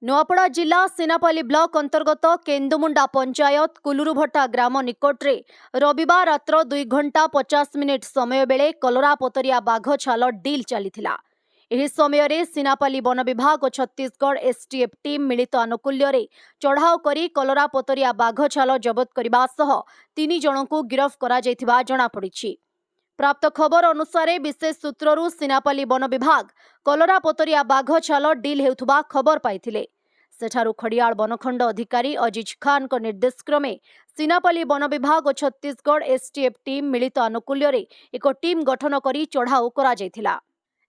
नुआपड़ा जिला सीनापाली ब्लॉक अंतर्गत केन्दुमुंडा पंचायत कुलुरुभट्टा ग्राम निकटरे रविवार रात्र 2 घंटा 50 मिनिट समय बेले कलरापतरिया बाघ छाल डिल चलीथिला। एही समय रे सीनापाली वन विभाग और छत्तीसगढ़ एसटीएफ टीम मिलित आनुकूल्य चढ़ाऊ करी कलरापतरिया बाघ छाल जबत करने सह 3 जनकू गिरफ करा जायथिबा जणा पड़िछि। प्राप्त खबर अनुसार विशेष सूत्रु सीनापाली वन विभाग कलरापतरिया बाघ छाल डिल हेउथुबा खबर पाइथिले। सेठारु खड़ियाल वनखंड अधिकारी अजीज खान को निर्देश क्रमे सीनापाली वन विभाग और छत्तीसगढ़ एसटीएफ टीम मिलित आनुकूल्य एक टीम गठन करी चढ़ाऊ करा जायथिला।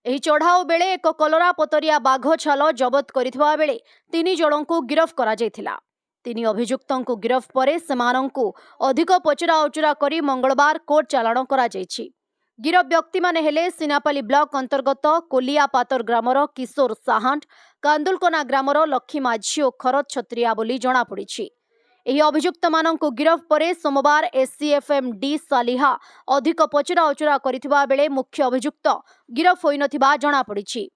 एही चढ़ाऊ बेले एक कलरापतरिया बाघ छाल जबत करिथिबा बेले 3 जनकू गिरफ करा जायथिला। 3 अभियुक्तंकु गिरफ परे सेमानंकु अधिक पचरा उचरा करी मंगलवार कोर्ट चालाण करा जायछि। गिरफ व्यक्ति माने हेले सीनापाली ब्लॉक अंतर्गत कोलियापातर ग्रामर किशोर साहांट, कांदुलकोना ग्रामर लक्ष्मी माझी और खरत छत्रिया बोली जणा पड़िछि। एही अभियुक्त मानंकु गिरफ परे सोमवार एससीएफएम डी सालिहा अधिक पचरा उचरा करिथिबा बेले मुख्य अभियुक्त गिरफ होई नथिबा जणा पड़िछि।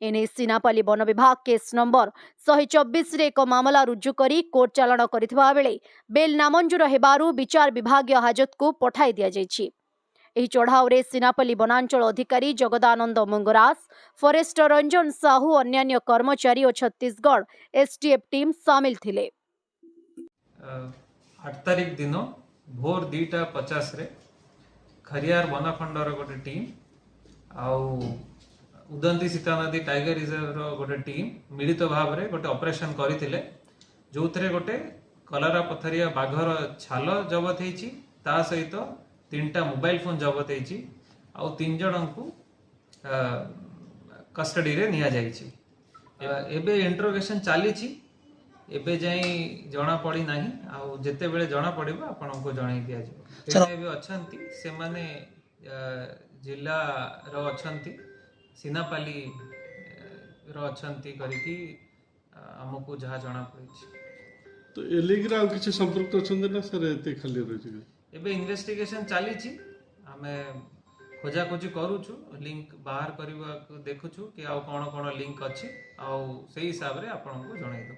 एने सीनापाली वन विभाग केस नंबर 124 रे एक मामला रुजु करी कोर्ट चालाण करिथिबा बेले बेल नामंजूर हेबारु विचार विभागीय हाजत को पठाई दिया जायछि। एही चढ़ाऊरे सीनापाली वनांचल अधिकारी जगदानंद मंगरास, फॉरेस्टर रंजन साहू, अन्यान्य कर्मचारी और छत्तीसगढ़ एसटीएफ टीम शामिल थिले। 8 तारिख दिन भोर 2:50 रे खरियार वनखंडर गोटे टीम आउ उदंती सीता नदी टाइगर रिजर्व गोटे टीम मिलित भाव रे गोटे ऑपरेशन करथिले, जोथरे गोटे कलरापथरिया बाघर छाल जबत हेछि, ता सहित 3टा मोबाइल फोन जबत हेछि आउ 3 जनकू कस्टडी रे निया जाइछि। एबे इंटरोगेशन चालीछि, एबे जाई जणा पड़ी नाही आउ जेते बेले जणा पड़िबो आपन को जणाई दिया जे। एबे अछंती से माने जिला रो अछंती सीनापाली रो अछंती करिकी हमको जहा जणा पड़िछि। तो एलिग्रा किछि संपर्क अछंती ना सर एते खाली रहि एबे इन्वेस्टिगेशन चालीछि, हमें खोजा खोजी करूछु, लिंक बाहर करबा देखुछु कि आ कोन लिंक अछि आ सेही हिसाब रे आपन को जणाई दो।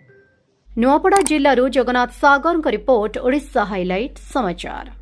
नुआपड़ा जिल्लारू जगन्नाथ सागर रिपोर्ट, ओडिशा हाइलाइट समाचार।